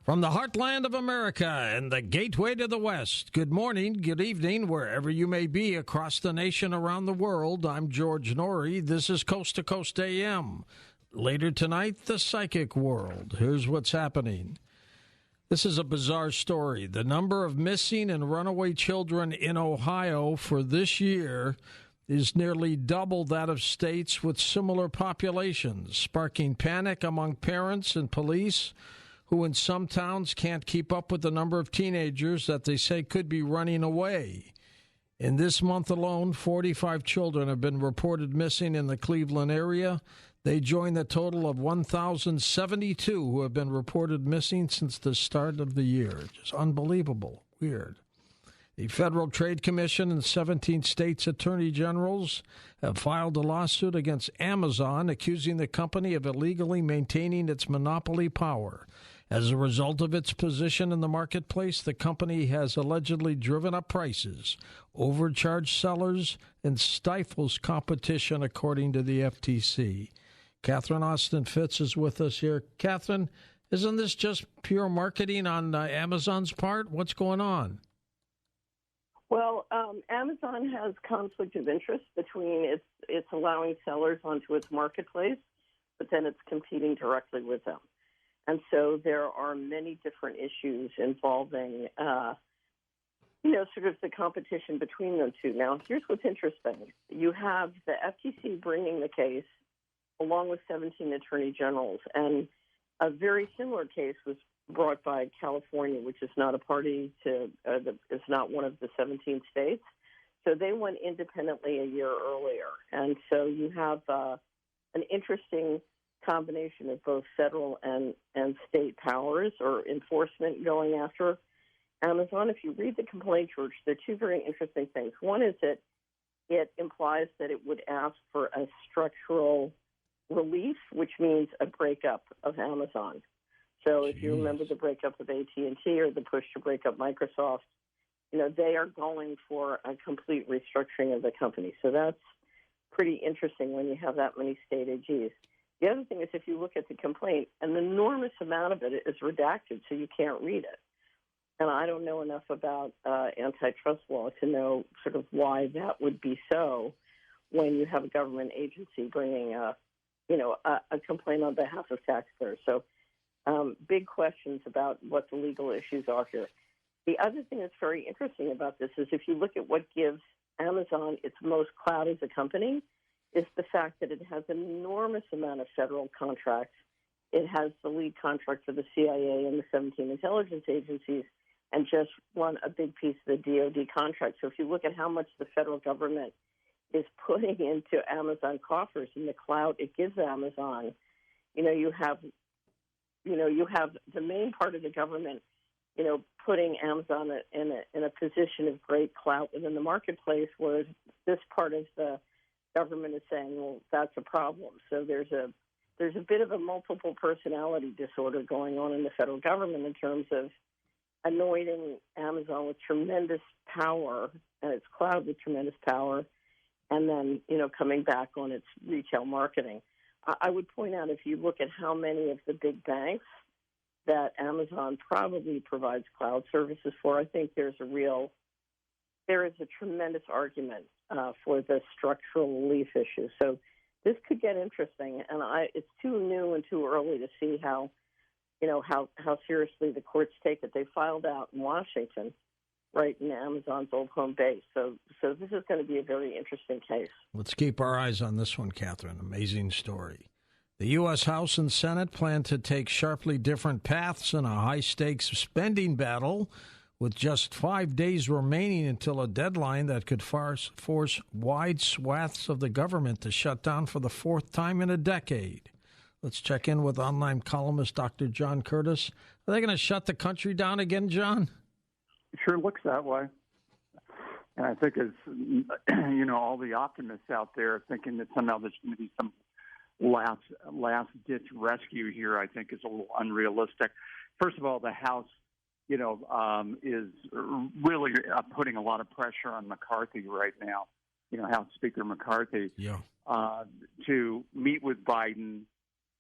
From the heartland of America and the gateway to the West, good morning, good evening, wherever you may be across the nation, around the world. I'm George Norrie. This is Coast to Coast AM. Later tonight, the psychic world. Here's what's happening. This is a bizarre story. The number of missing and runaway children in Ohio for this year is nearly double that of states with similar populations, sparking panic among parents and police, who in some towns can't keep up with the number of teenagers that they say could be running away. In this month alone, 45 children have been reported missing in the Cleveland area. They join the total of 1,072 who have been reported missing since the start of the year. Just unbelievable. Weird. The Federal Trade Commission and 17 states' attorney generals have filed a lawsuit against Amazon, accusing the company of illegally maintaining its monopoly power. As a result of its position in the marketplace, the company has allegedly driven up prices, overcharged sellers, and stifles competition, according to the FTC. Catherine Austin Fitz is with us here. Catherine, isn't this just pure marketing on Amazon's part? What's going on? Well, Amazon has conflict of interest between it's allowing sellers onto its marketplace, but then it's competing directly with them. And so there are many different issues involving, sort of the competition between them two. Now, here's what's interesting. You have the FTC bringing the case along with 17 attorney generals, and a very similar case was brought by California, which is not a party to, is not one of the 17 states. So they went independently a year earlier. And so you have an interesting combination of both federal and state powers or enforcement going after Amazon. If you read the complaint, George, there are two very interesting things. One is that it implies that it would ask for a structural relief, which means a breakup of Amazon. So if you remember the breakup of AT&T or the push to break up Microsoft, they are going for a complete restructuring of the company. So that's pretty interesting when you have that many state AGs. The other thing is, if you look at the complaint, an enormous amount of it is redacted, so you can't read it. And I don't know enough about antitrust law to know sort of why that would be so when you have a government agency bringing a complaint on behalf of taxpayers. So big questions about what the legal issues are here. The other thing that's very interesting about this is if you look at what gives Amazon its most clout as a company, is the fact that it has an enormous amount of federal contracts. It has the lead contract for the CIA and the 17 intelligence agencies, and just won a big piece of the DoD contract. So if you look at how much the federal government is putting into Amazon coffers and the clout it gives Amazon, you have the main part of the government, putting Amazon in a position of great clout within the marketplace, whereas this part of the government is saying, well, that's a problem. So there's a bit of a multiple personality disorder going on in the federal government in terms of anointing Amazon with tremendous power and its cloud with tremendous power, and then, coming back on its retail marketing. I would point out, if you look at how many of the big banks that Amazon probably provides cloud services for, I think there is a tremendous argument for the structural relief issue. So this could get interesting, and it's too new and too early to see how seriously the courts take it. They filed out in Washington, right in Amazon's old home base. So this is going to be a very interesting case. Let's keep our eyes on this one, Catherine. Amazing story. The U.S. House and Senate plan to take sharply different paths in a high-stakes spending battle, with just 5 days remaining until a deadline that could force wide swaths of the government to shut down for the fourth time in a decade. Let's check in with online columnist Dr. John Curtis. Are they going to shut the country down again, John? It sure looks that way. And I think it's, all the optimists out there thinking that somehow there's going to be some last-ditch rescue here, I think is a little unrealistic. First of all, the House, is really putting a lot of pressure on McCarthy right now, House Speaker McCarthy, to meet with Biden,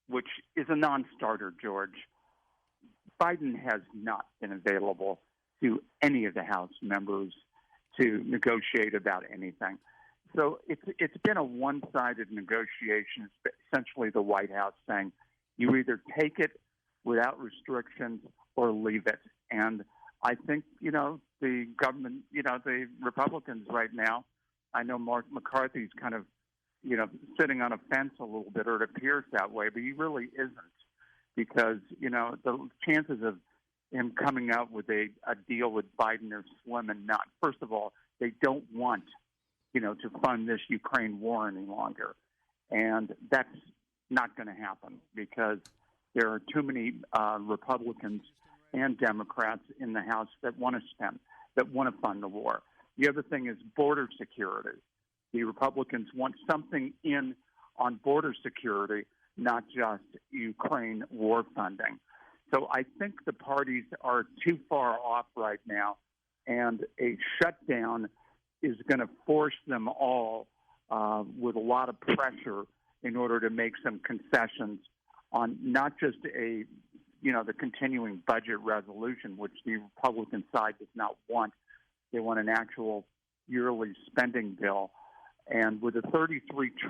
which is a non-starter, George. Biden has not been available to any of the House members to negotiate about anything. So it's been a one-sided negotiation, essentially the White House saying, you either take it without restrictions or leave it. And I think, the government, the Republicans right now, I know Mark McCarthy's kind of, sitting on a fence a little bit, or it appears that way, but he really isn't, because, the chances of him coming out with a deal with Biden are slim and not. First of all, they don't want, to fund this Ukraine war any longer. And that's not going to happen because there are too many Republicans and Democrats in the House that want to fund the war. The other thing is border security. The Republicans want something in on border security, not just Ukraine war funding. So I think the parties are too far off right now, and a shutdown is going to force them all with a lot of pressure in order to make some concessions on not just the continuing budget resolution, which the Republican side does not want. They want an actual yearly spending bill. And with a $33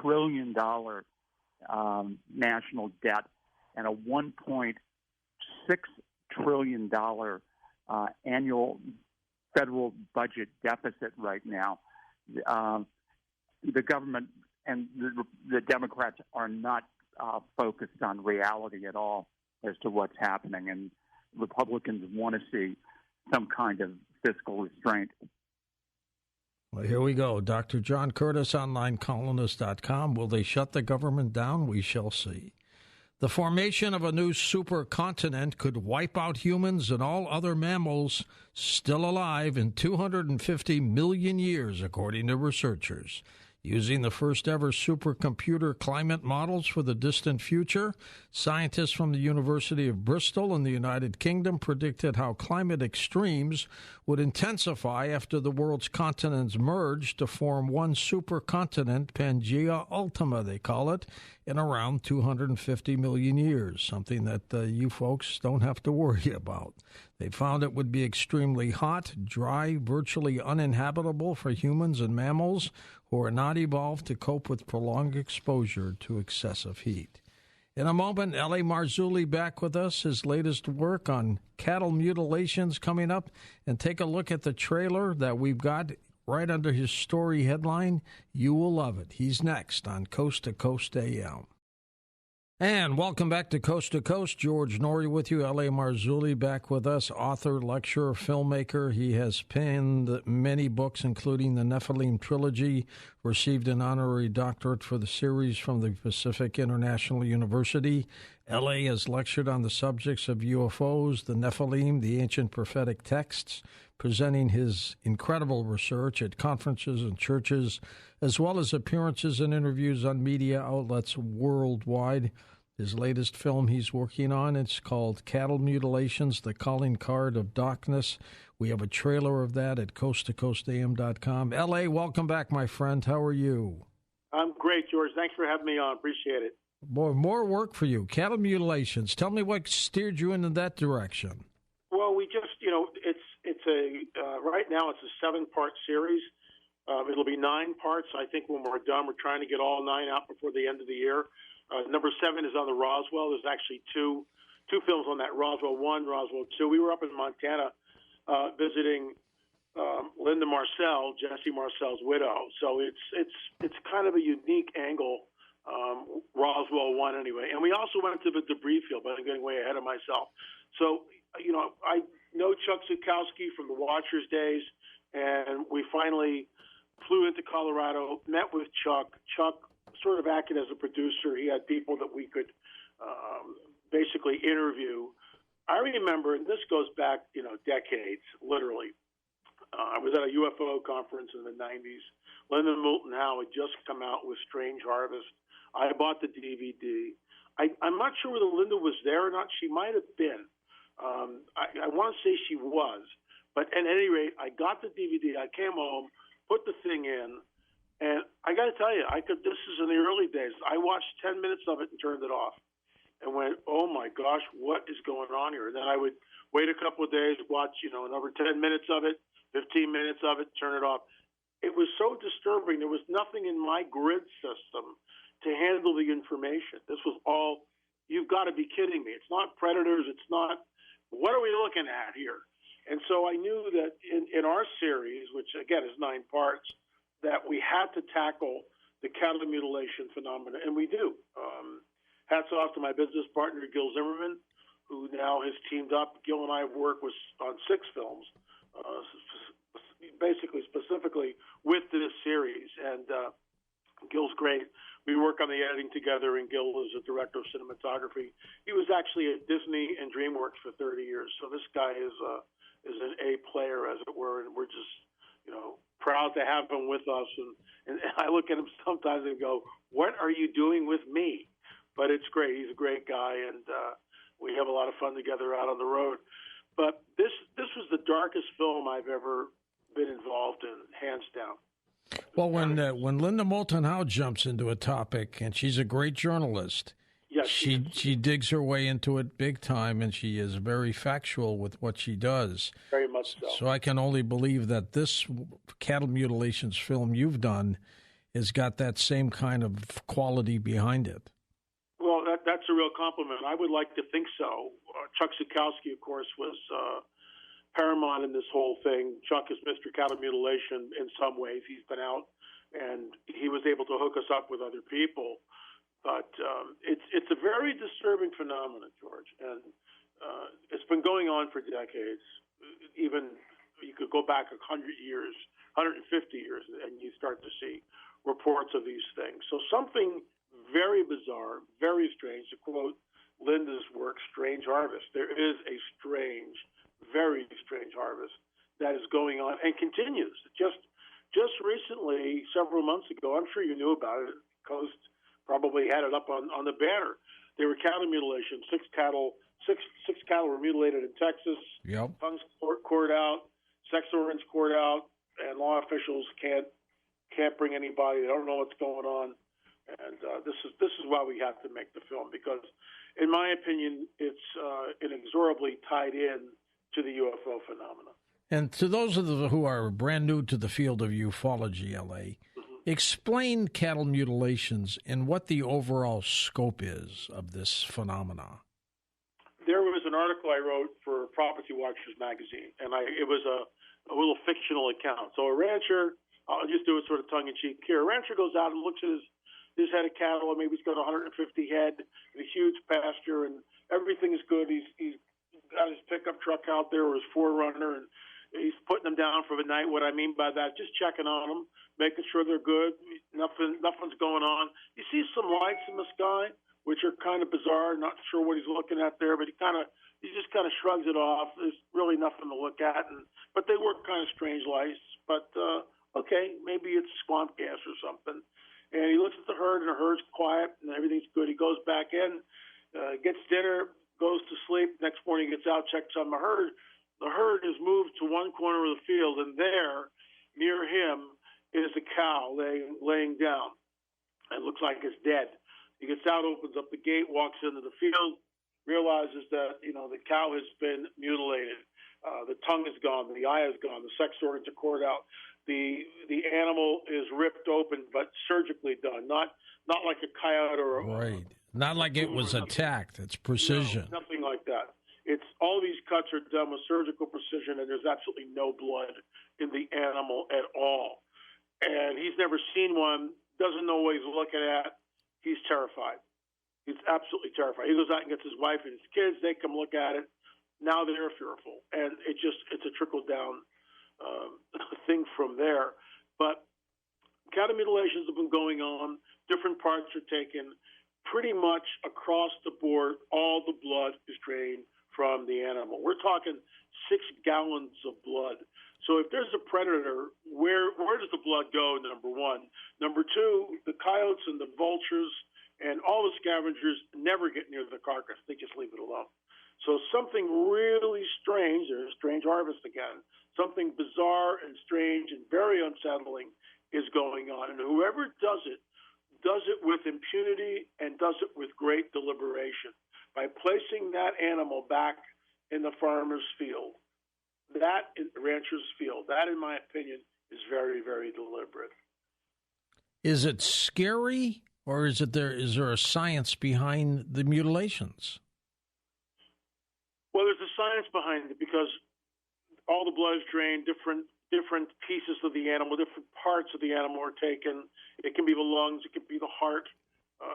trillion national debt and a $1.6 trillion annual federal budget deficit right now, the government and the Democrats are not focused on reality at all as to what's happening, and Republicans want to see some kind of fiscal restraint. Well, here we go. Dr. John Curtis, onlinecolumnist.com. Will they shut the government down? We shall see. The formation of a new supercontinent could wipe out humans and all other mammals still alive in 250 million years, according to researchers. Using the first-ever supercomputer climate models for the distant future, scientists from the University of Bristol in the United Kingdom predicted how climate extremes would intensify after the world's continents merged to form one supercontinent, Pangea Ultima, they call it, in around 250 million years, something that you folks don't have to worry about. They found it would be extremely hot, dry, virtually uninhabitable for humans and mammals who are not evolved to cope with prolonged exposure to excessive heat. In a moment, L.A. Marzulli back with us, his latest work on cattle mutilations coming up, and take a look at the trailer that we've got right under his story headline. You will love it. He's next on Coast to Coast AM. And welcome back to Coast. George Norrie with you. L.A. Marzulli back with us, author, lecturer, filmmaker. He has penned many books, including the Nephilim trilogy, received an honorary doctorate for the series from the Pacific International University. L.A. has lectured on the subjects of UFOs, the Nephilim, the ancient prophetic texts, presenting his incredible research at conferences and churches, as well as appearances and interviews on media outlets worldwide. His latest film he's working on, it's called Cattle Mutilations, The Calling Card of Darkness. We have a trailer of that at coasttocoastam.com. L.A., welcome back, my friend. How are you? I'm great, George. Thanks for having me on. Appreciate it. Boy, more work for you. Cattle Mutilations. Tell me what steered you into that direction. Well, we just, right now it's a 7-part series. It'll be 9 parts. I think when we're done, we're trying to get all 9 out before the end of the year. Number 7 is on the Roswell. There's actually two films on that, Roswell 1, Roswell 2. We were up in Montana visiting Linda Marcel, Jesse Marcel's widow. So it's kind of a unique angle, Roswell 1 anyway. And we also went to the debris field, but I'm getting way ahead of myself. So, I know Chuck Zukowski from the Watchers days, and we finally flew into Colorado, met with Chuck. Chuck sort of acted as a producer. He had people that we could basically interview. I remember, and this goes back, decades, literally. I was at a UFO conference in the 90s. Lyndon Moulton Howe had just come out with Strange Harvest. I bought the DVD. I'm not sure whether Linda was there or not. She might have been. I want to say she was. But at any rate, I got the DVD. I came home, put the thing in, and I got to tell you, this is in the early days. I watched 10 minutes of it and turned it off. and went, oh my gosh, what is going on here? And then I would wait a couple of days, watch, another 10 minutes of it, 15 minutes of it, turn it off. It was so disturbing. There was nothing in my grid system to handle the information. This was all, you've got to be kidding me. It's not predators. It's not, what are we looking at here? And so I knew that in our series, which again is 9 parts, that we had to tackle the cattle mutilation phenomena, and we do. Hats off to my business partner, Gil Zimmerman, who now has teamed up. Gil and I have worked on 6 films, specifically with this series, and Gil's great. We work on the editing together, and Gil is a director of cinematography. He was actually at Disney and DreamWorks for 30 years, so this guy is an A player, as it were, and we're just, proud to have him with us. And I look at him sometimes and go, what are you doing with me? But it's great. He's a great guy, and we have a lot of fun together out on the road. But this was the darkest film I've ever been involved in, hands down. Well, when Linda Moulton Howe jumps into a topic, and she's a great journalist, yes, she digs her way into it big time, and she is very factual with what she does. Very much so. So I can only believe that this cattle mutilations film you've done has got that same kind of quality behind it. Well, that's a real compliment. I would like to think so. Chuck Zukowski, of course, was paramount in this whole thing. Chuck is Mr. Cattle Mutilation in some ways. He's been out, and he was able to hook us up with other people. But it's a very disturbing phenomenon, George, and it's been going on for decades. Even you could go back 100 years, 150 years, and you start to see reports of these things. So something very bizarre, very strange. To quote Linda's work, "Strange Harvest." There is a strange, very strange harvest that is going on and continues. Just recently, several months ago, I'm sure you knew about it. Coast probably had it up on the banner. There were cattle mutilations. Six cattle were mutilated in Texas. Yep. Tongues cored out, sex organs cored out, and law officials can't bring anybody. They don't know what's going on, and this is why we have to make the film, because, in my opinion, it's inexorably tied in to the UFO phenomena. And to those of you who are brand new to the field of ufology, L.A., explain cattle mutilations and what the overall scope is of this phenomena. There was an article I wrote for Property Watchers magazine, and it was a little fictional account. So a rancher, I'll just do it sort of tongue-in-cheek here. A rancher goes out and looks at his head of cattle, and maybe he's got 150 head in a huge pasture, and everything is good. He's got his pickup truck out there, or his 4Runner, and he's putting them down for the night. What I mean by that, just checking on them, making sure they're good. Nothing's going on. You see some lights in the sky, which are kind of bizarre. Not sure what he's looking at there, but he just kind of shrugs it off. There's really nothing to look at, but they were kind of strange lights. But okay, maybe it's swamp gas or something. And he looks at the herd, and the herd's quiet, and everything's good. He goes back in, gets dinner, goes to sleep. Next morning, he gets out, checks on the herd. The herd has moved to one corner of the field, and there, near him, is a cow laying down. It looks like it's dead. He gets out, opens up the gate, walks into the field, realizes that the cow has been mutilated. The tongue is gone, the eye is gone, the sex organs are cored out. The animal is ripped open, but surgically done, not like a coyote or right. Not like it was attacked. It's precision. No, nothing like that. It's all these cuts are done with surgical precision, and there's absolutely no blood in the animal at all. And he's never seen one, doesn't know what he's looking at. He's terrified. He's absolutely terrified. He goes out and gets his wife and his kids. They come look at it. Now they're fearful, and it's a trickle down thing from there. But cattle mutilations have been going on. Different parts are taken. Pretty much across the board, all the blood is drained from the animal. We're talking 6 gallons of blood. So if there's a predator, where does the blood go, number one? Number two, the coyotes and the vultures and all the scavengers never get near the carcass. They just leave it alone. So something really strange, there's strange harvest again, something bizarre and strange and very unsettling is going on. And whoever does it with impunity and does it with great deliberation. by placing that animal back in the farmer's field, that in the rancher's field. That, in my opinion, is very, very deliberate. Is it scary, or is there a science behind the mutilations? Well, there's a science behind it because all the blood is drained, different pieces of the animal, different parts of the animal are taken. It can be the lungs, it can be the heart.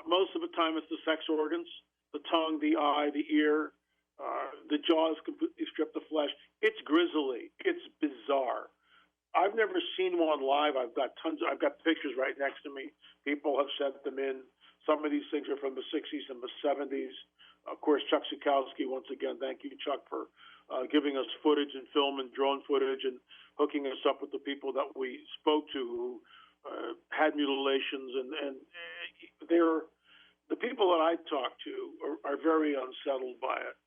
Most of the time it's the sex organs, the tongue, the eye, the ear, the jaw is completely stripped of flesh. It's grisly. It's bizarre. I've never seen one live. I've got pictures right next to me. People have sent them in. Some of these things are from the 60s and the 70s. Of course, Chuck Zukowski, once again, thank you, Chuck, for giving us footage and film and drone footage and hooking us up with the people that we spoke to who had mutilations. And they're, the people that I talked to are very unsettled by it.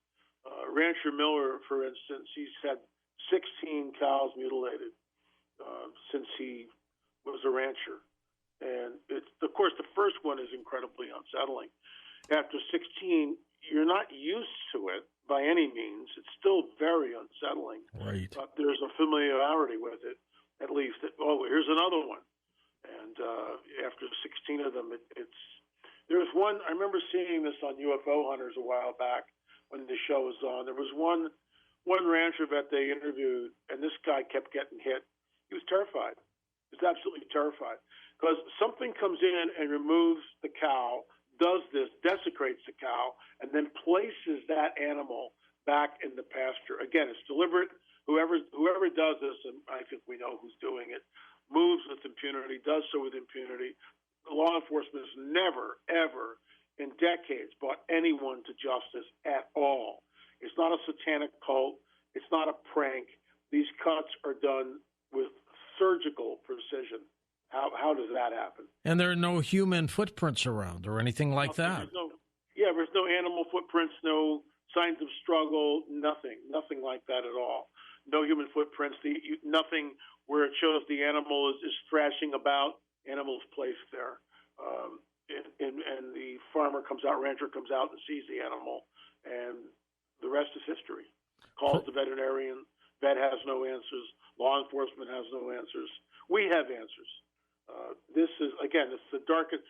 Rancher Miller, for instance, he's had 16 cows mutilated since he was a rancher. And it's, of course, the first one is incredibly unsettling. After 16, you're not used to it by any means. It's still very unsettling. Right. But there's a familiarity with it, at least. Here's another one. And after 16 of them, there's one, I remember seeing this on UFO Hunters a while back when the show was on. There was one rancher that they interviewed, and this guy kept getting hit. He was terrified. He was absolutely terrified. Because something comes in and removes the cow, does this, desecrates the cow, and then places that animal back in the pasture. Again, it's deliberate. Whoever does this, and I think we know who's doing it, moves with impunity, does so with impunity. Law enforcement has never, ever, in decades, brought anyone to justice at all. It's not a satanic cult. It's not a prank. These cuts are done with surgical precision. How does that happen? And there are no human footprints around or anything like that. There's no animal footprints, no signs of struggle, nothing like that at all. No human footprints, nothing where it shows the animal is thrashing about. Animals placed there. And the rancher comes out and sees the animal, and the rest is history. Calls the veterinarian. Vet has no answers. Law enforcement has no answers. We have answers. This is, again, it's the darkest.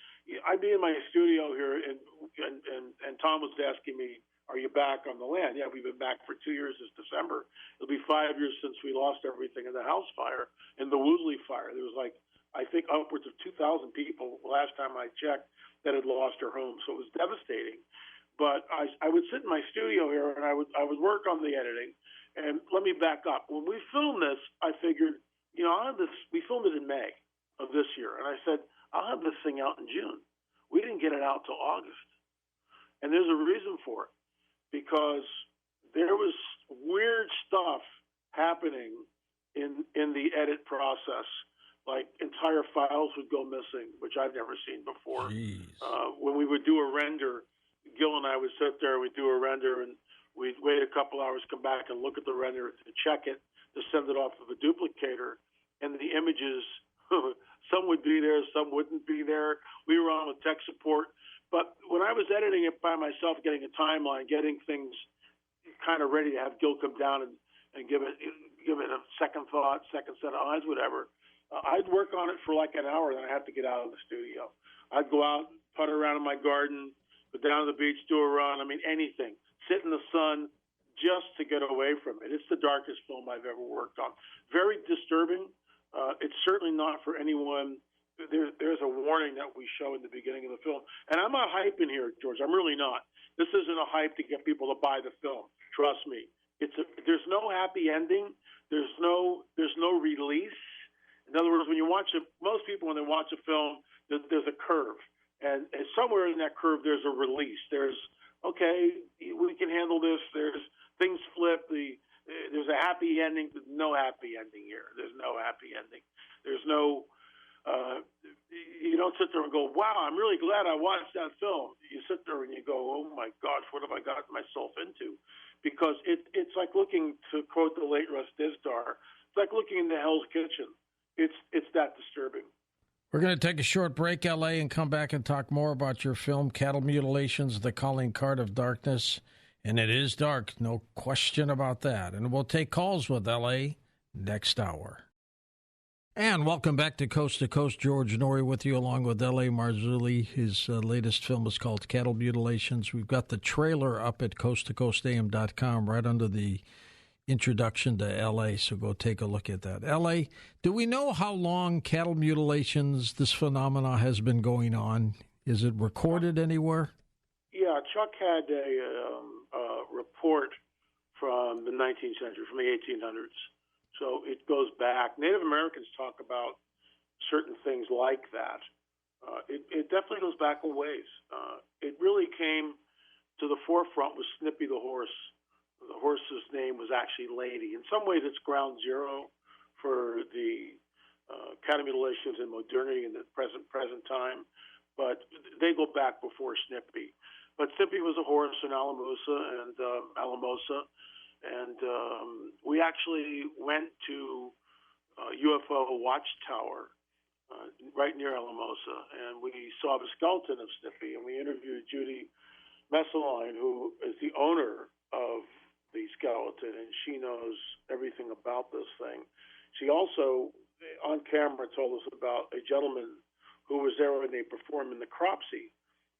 I'd be in my studio here, and Tom was asking me, are you back on the land? Yeah, we've been back for 2 years this December. It'll be 5 years since we lost everything in the house fire, in the Woodley fire. There was I think upwards of 2,000 people, last time I checked, that had lost their homes. So it was devastating. But I would sit in my studio here, and I would work on the editing. And let me back up. When we filmed this, I figured, I'll have this. We filmed it in May of this year, and I said, I'll have this thing out in June. We didn't get it out till August. And there's a reason for it, because there was weird stuff happening in the edit process. Like entire files would go missing, which I've never seen before. When we would do a render, Gil and I would sit there, we'd do a render, and we'd wait a couple hours, come back and look at the render to check it, to send it off of a duplicator. And the images, some would be there, some wouldn't be there. We were on with tech support. But when I was editing it by myself, getting a timeline, getting things kind of ready to have Gil come down and give it a second thought, second set of eyes, whatever, I'd work on it for like an hour, then I have to get out of the studio. I'd go out, putt around in my garden, go down to the beach, do a run, anything. Sit in the sun just to get away from it. It's the darkest film I've ever worked on. Very disturbing. It's certainly not for anyone. There's a warning that we show in the beginning of the film. And I'm not hyping here, George. I'm really not. This isn't a hype to get people to buy the film. Trust me. There's no happy ending. There's no release. In other words, when you watch it, most people, when they watch a film, there's a curve. And somewhere in that curve, there's a release. There's, okay, we can handle this. There's things flip. There's a happy ending. There's no happy ending here. There's no happy ending. There's no, you don't sit there and go, wow, I'm really glad I watched that film. You sit there and you go, oh, my gosh, what have I gotten myself into? Because it's like looking, to quote the late Russ Dizdar, it's like looking into Hell's Kitchen. It's that disturbing. We're going to take a short break, L.A., and come back and talk more about your film, Cattle Mutilations, The Calling Card of Darkness. And it is dark, no question about that. And we'll take calls with L.A. next hour. And welcome back to Coast. George Norrie with you, along with L.A. Marzulli. His latest film is called Cattle Mutilations. We've got the trailer up at coasttocoastam.com right under the introduction to L.A., so go take a look at that. L.A., do we know how long cattle mutilations, this phenomena, has been going on? Is it recorded anywhere? Yeah, Chuck had a report from the 19th century, from the 1800s. So it goes back. Native Americans talk about certain things like that. It definitely goes back a ways. It really came to the forefront with Snippy the horse. The horse's name was actually Lady. In some ways, it's ground zero for the cattle mutilations in modernity in the present time, but they go back before Snippy. But Snippy was a horse in Alamosa, and we actually went to UFO watchtower right near Alamosa, and we saw the skeleton of Snippy, and we interviewed Judy Messeline, who is the owner of the skeleton, and she knows everything about this thing. She also, on camera, told us about a gentleman who was there when they performed in the necropsy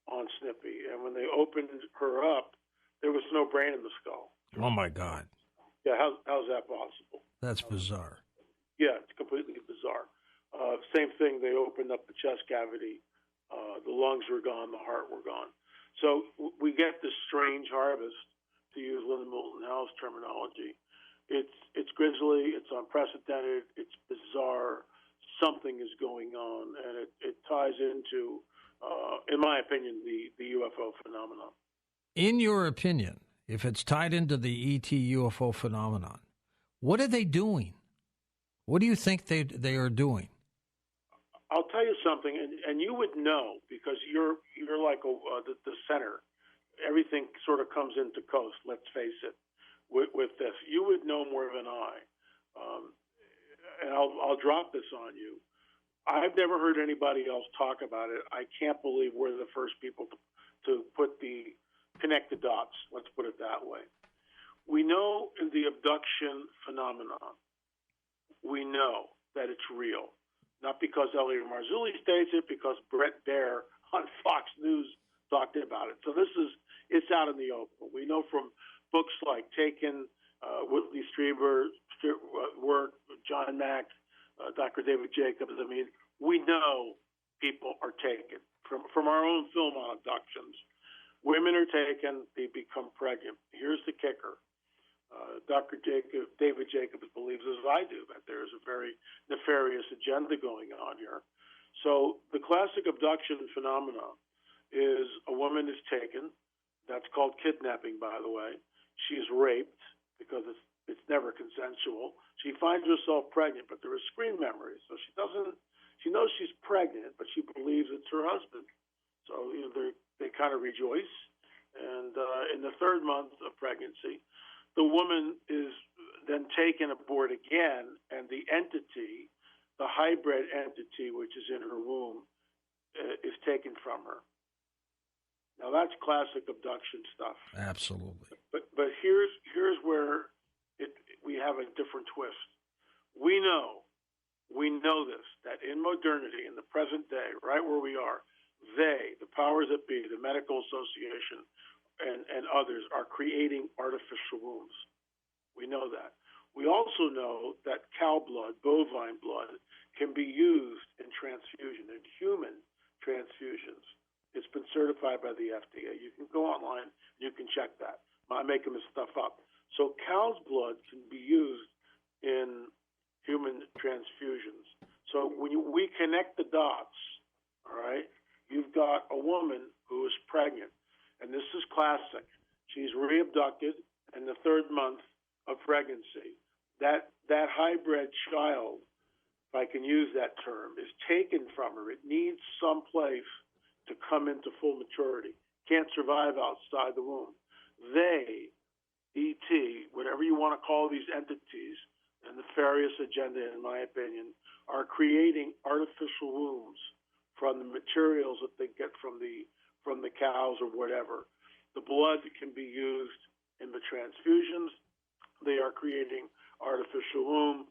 on Snippy, and when they opened her up, there was no brain in the skull. Oh, my God. Yeah, how's that possible? That's bizarre. Yeah, it's completely bizarre. Same thing, they opened up the chest cavity. The lungs were gone, the heart were gone. So we get this strange harvest, to use Linda Moulton Howe's terminology. It's grisly, it's unprecedented, it's bizarre. Something is going on, and it ties into, in my opinion, the UFO phenomenon. In your opinion, if it's tied into the ET UFO phenomenon, what are they doing? What do you think they are doing? I'll tell you something, and you would know because you're like the center. Everything sort of comes into Coast, let's face it, with this. You would know more than I. And I'll drop this on you. I've never heard anybody else talk about it. I can't believe we're the first people to connect the dots, let's put it that way. We know in the abduction phenomenon, we know that it's real. Not because Elliot Marzulli states it, because Brett Baer on Fox News talked about it. So it's out in the open. We know from books like Taken, Whitley Strieber's work, John Mack, Dr. David Jacobs. I mean, we know people are taken. From our own film on abductions, women are taken, they become pregnant. Here's the kicker. David Jacobs believes, as I do, that there is a very nefarious agenda going on here. So the classic abduction phenomenon is a woman is taken. That's called kidnapping, by the way. She's raped because it's never consensual. She finds herself pregnant, but there is screen memory, so she knows she's pregnant, but she believes it's her husband. So they kind of rejoice. And in the third month of pregnancy, the woman is then taken aboard again, and the entity, the hybrid entity which is in her womb, is taken from her. Now that's classic abduction stuff. Absolutely. But here's where we have a different twist. We know this, that in modernity, in the present day, right where we are, the powers that be, the medical association and others, are creating artificial wombs. We know that. We also know that cow blood, bovine blood, can be used in transfusion, in human transfusions. It's been certified by the FDA. You can go online, you can check that. I'm making this stuff up. So cow's blood can be used in human transfusions. So when we connect the dots, all right, you've got a woman who is pregnant, and this is classic. She's re-abducted in the third month of pregnancy. That hybrid child, if I can use that term, is taken from her. It needs some place to come into full maturity. Can't survive outside the womb. They, ET, whatever you want to call these entities, in the nefarious agenda, in my opinion, are creating artificial wombs from the materials that they get from the cows or whatever. The blood can be used in the transfusions. They are creating artificial womb.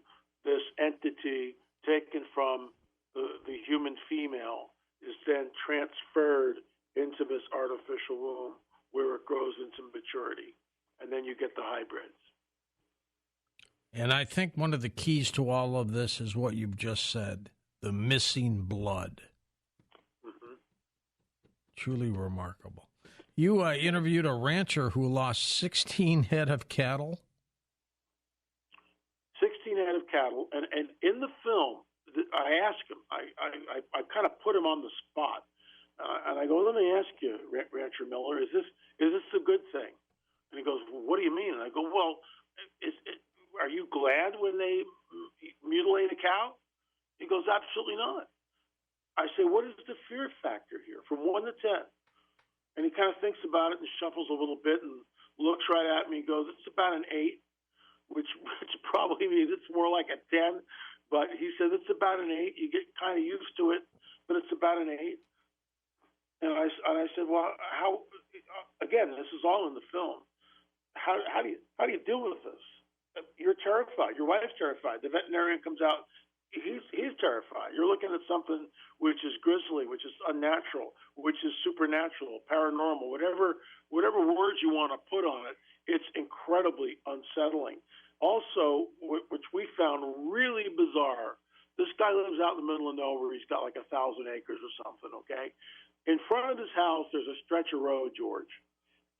This entity taken from the human female is then transferred into this artificial womb where it grows into maturity. And then you get the hybrids. And I think one of the keys to all of this is what you've just said, the missing blood. Mm-hmm. Truly remarkable. You interviewed a rancher who lost 16 head of cattle. 16 head of cattle. And in the film, I asked him, I kind of put him on the spot. And I go, let me ask you, Rancher Miller, is this a good thing? And he goes, well, what do you mean? And I go, well, are you glad when they mutilate a cow? He goes, absolutely not. I say, what is the fear factor here from 1 to 10? And he kind of thinks about it and shuffles a little bit and looks right at me and goes, it's about an 8, which probably means it's more like a 10. But he says it's about an 8. You get kind of used to it, but it's about an 8. And I said, well, how? Again, this is all in the film. How do you deal with this? You're terrified. Your wife's terrified. The veterinarian comes out. He's terrified. You're looking at something which is grisly, which is unnatural, which is supernatural, paranormal, whatever words you want to put on it. It's incredibly unsettling. Also, which we found really bizarre, this guy lives out in the middle of nowhere. He's got like 1,000 acres or something, okay? In front of his house, there's a stretch of road, George,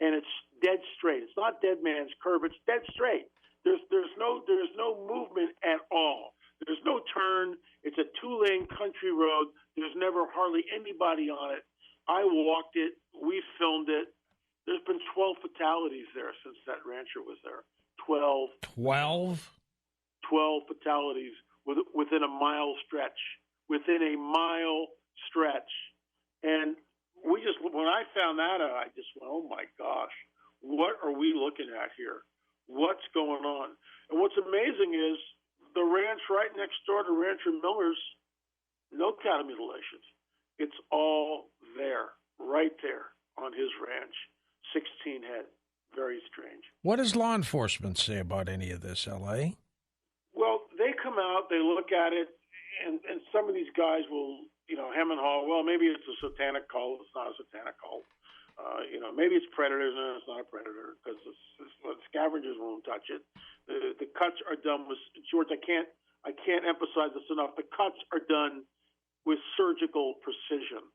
and it's dead straight. It's not dead man's curve. It's dead straight. There's no movement at all. There's no turn. It's a 2-lane country road. There's never hardly anybody on it. I walked it. We filmed it. There's been 12 fatalities there since that rancher was there. 12 fatalities within a mile stretch. Within a mile stretch. And when I found that out, I just went, oh my gosh, what are we looking at here? What's going on? And what's amazing is the ranch right next door to Rancher Miller's, no cattle mutilations. It's all there, right there on his ranch. 16 head. Very strange. What does law enforcement say about any of this, L.A.? Well, they come out, they look at it, and some of these guys will, hem and haw, well, maybe it's a satanic cult. It's not a satanic cult. Maybe it's predators, and it's not a predator because the scavengers won't touch it. The cuts are done with, George, I can't emphasize this enough. The cuts are done with surgical precision.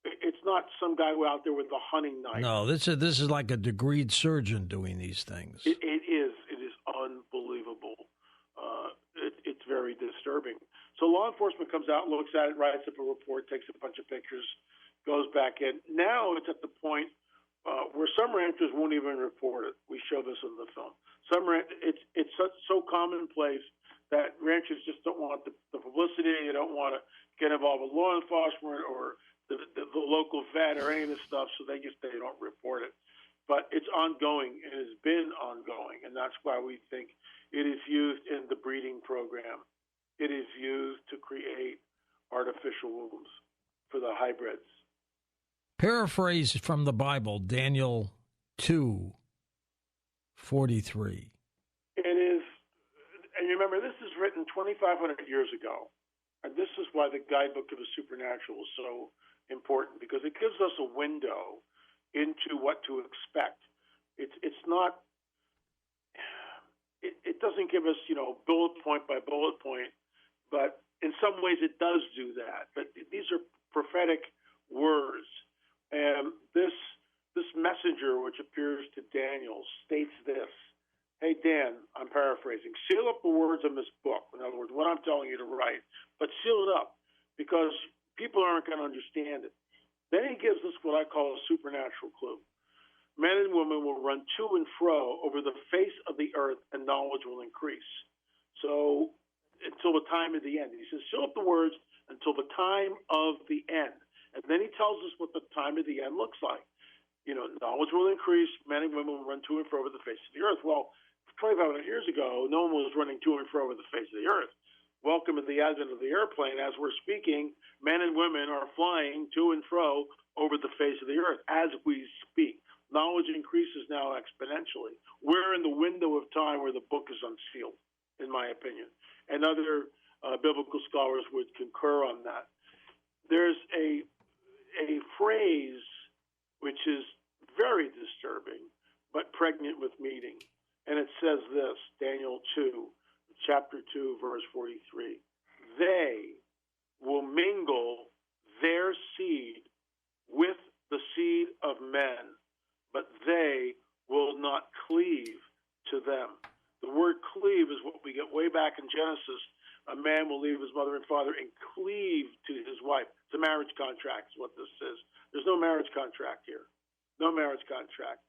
It's not some guy out there with a hunting knife. No, this is like a degreed surgeon doing these things. It is unbelievable. It's very disturbing. So law enforcement comes out, looks at it, writes up a report, takes a bunch of pictures, goes back in. Now it's at the point where some ranchers won't even report it. We show this in the film. It's so commonplace that ranchers just don't want the publicity. They don't want to get involved with law enforcement or the local vet or any of this stuff, so they don't report it. But it's ongoing. It has been ongoing, and that's why we think it is used in the breeding program. It is used to create artificial wombs for the hybrids. Paraphrase from the Bible, Daniel 2:43. It is, and remember, this is written 2,500 years ago. And this is why the guidebook of the supernatural is so important, because it gives us a window into what to expect. It's not, it doesn't give us, bullet point by bullet point, but in some ways it does do that. But these are prophetic words. And this messenger, which appears to Daniel, states this. Hey, Dan, I'm paraphrasing. Seal up the words in this book. In other words, what I'm telling you to write, but seal it up because people aren't going to understand it. Then he gives us what I call a supernatural clue. Men and women will run to and fro over the face of the earth, and knowledge will increase. So until the time of the end. He says, seal up the words until the time of the end. And then he tells us what the time of the end looks like. Knowledge will increase. Men and women will run to and fro over the face of the earth. Well, 2,500 years ago, no one was running to and fro over the face of the earth. Welcome to the advent of the airplane. As we're speaking, men and women are flying to and fro over the face of the earth as we speak. Knowledge increases now exponentially. We're in the window of time where the book is unsealed, in my opinion. And other biblical scholars would concur on that. There's a phrase which is very disturbing, but pregnant with meaning. And it says this, Daniel 2, chapter 2, verse 43. They will mingle their seed with the seed of men, but they will not cleave to them. The word cleave is what we get way back in Genesis. A man will leave his mother and father and cleave to his wife. It's a marriage contract is what this is. There's no marriage contract here. No marriage contract.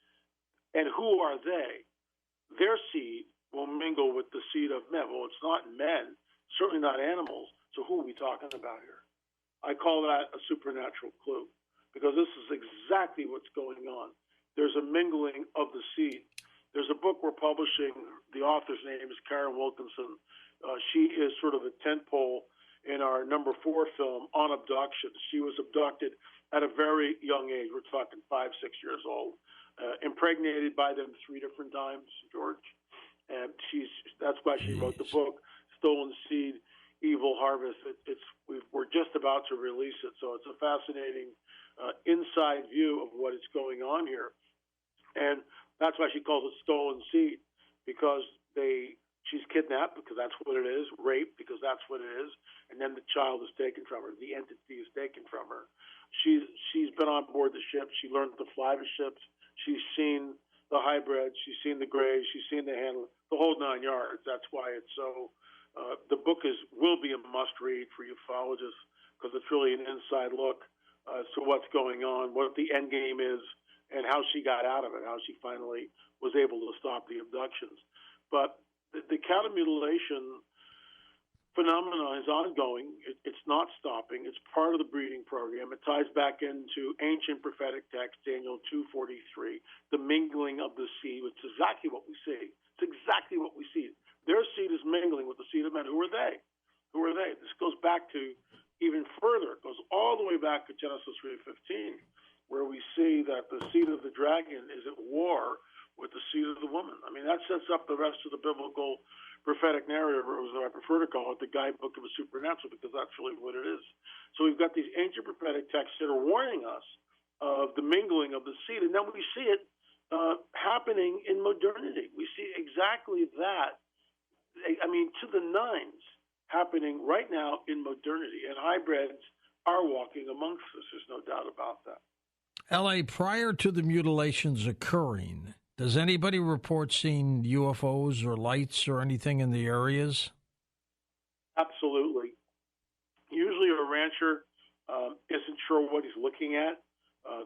And who are they? Their seed will mingle with the seed of men. Well, it's not men, certainly not animals. So who are we talking about here? I call that a supernatural clue because this is exactly what's going on. There's a mingling of the seed. There's a book we're publishing. The author's name is Karen Wilkinson. She is sort of a tentpole in our number 4 film on abduction. She was abducted at a very young age. We're talking 5, 6 years old. Impregnated by them 3 different times, George. And that's why she wrote the book, Stolen Seed, Evil Harvest. We're just about to release it. So it's a fascinating inside view of what is going on here. And that's why she calls it Stolen Seed, because she's kidnapped, because that's what it is, raped, because that's what it is, and then the child is taken from her. The entity is taken from her. She's been on board the ship. She learned to fly the ships. She's seen the hybrids. She's seen the grays. She's seen the handler, the whole 9 yards. That's why it's so. The book will be a must-read for ufologists because it's really an inside look as to what's going on, what the end game is, and how she got out of it, how she finally was able to stop the abductions. But the counter mutilation phenomenon is ongoing. It's not stopping. It's part of the breeding program. It ties back into ancient prophetic text, Daniel 2:43, the mingling of the seed, which is exactly what we see. It's exactly what we see. Their seed is mingling with the seed of men. Who are they? Who are they? This goes back to even further. It goes all the way back to Genesis 3:15, where we see that the seed of the dragon is at war with the seed of the woman. I mean, that sets up the rest of the biblical prophetic narrative, or as I prefer to call it, the guidebook of the supernatural, because that's really what it is. So we've got these ancient prophetic texts that are warning us of the mingling of the seed, and then we see it happening in modernity. We see exactly that, I mean, to the nines, happening right now in modernity, and hybrids are walking amongst us. There's no doubt about that. L.A., prior to the mutilations occurring, does anybody report seeing UFOs or lights or anything in the areas? Absolutely. Usually a rancher isn't sure what he's looking at.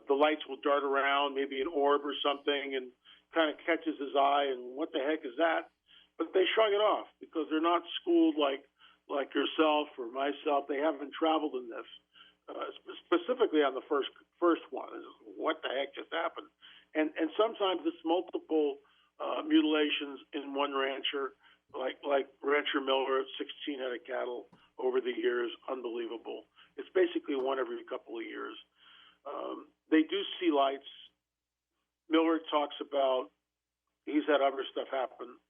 The lights will dart around, maybe an orb or something, and kind of catches his eye, and what the heck is that? But they shrug it off because they're not schooled like yourself or myself. They haven't traveled in this. Specifically on the first one, is what the heck just happened? And sometimes it's multiple mutilations in one rancher, like Rancher Miller, 16 head of cattle over the years, unbelievable. It's basically one every couple of years. They do see lights. Miller talks about he's had other stuff happen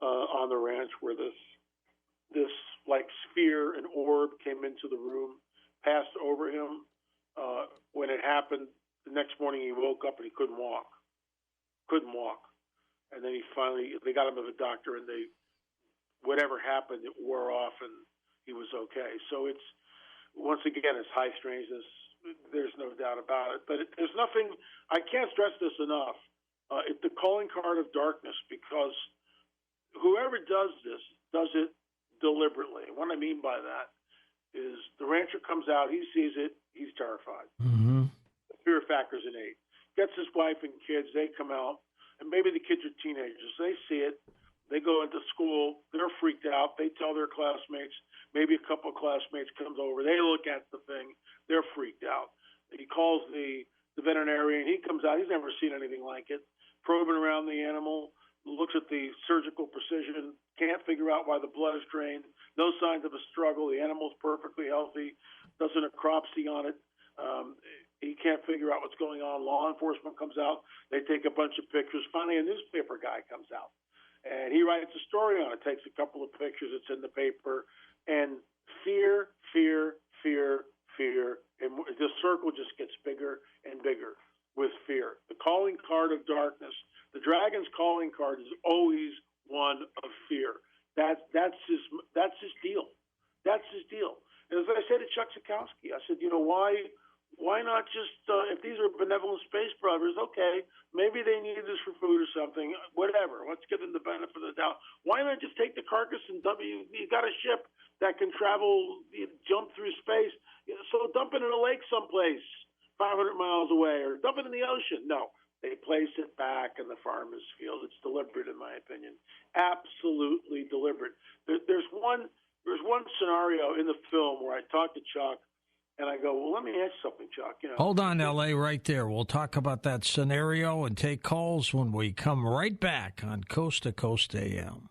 on the ranch where this like sphere, an orb came into the room, passed over him. When it happened, the next morning he woke up and he couldn't walk. And then they got him to the doctor, and whatever happened, it wore off and he was okay. So it's, once again, it's high strangeness. There's no doubt about it. But there's nothing, I can't stress this enough. It's the calling card of darkness, because whoever does this does it deliberately. And what I mean by that is the rancher comes out, he sees it, he's terrified. Mm-hmm. The fear factor's innate. Gets his wife and kids, they come out, and maybe the kids are teenagers. They see it, they go into school, they're freaked out, they tell their classmates, maybe a couple of classmates comes over, they look at the thing, they're freaked out. He calls the veterinarian, he comes out, he's never seen anything like it, probing around the animal, looks at the surgical precision, can't figure out why the blood is drained, no signs of a struggle, the animal's perfectly healthy, does a necropsy on it. He can't figure out what's going on. Law enforcement comes out. They take a bunch of pictures. Finally, a newspaper guy comes out, and he writes a story on it, takes a couple of pictures. It's in the paper, and fear, fear, fear, fear. And the circle just gets bigger and bigger with fear. The calling card of darkness. The dragon's calling card is always one of fear. That's his deal. That's his deal. And as I said to Chuck Zukowski, I said, why not just, if these are benevolent space brothers, okay, maybe they need this for food or something, whatever. Let's give them the benefit of the doubt. Why not just take the carcass and dump it? You got a ship that can travel, jump through space, so dump it in a lake someplace 500 miles away, or dump it in the ocean. No, they place it back in the farmer's field. It's deliberate, in my opinion. Absolutely deliberate. There's one scenario in the film where I talk to Chuck, and I go, well, let me ask you something, Chuck. Hold on, L.A., right there. We'll talk about that scenario and take calls when we come right back on Coast to Coast AM.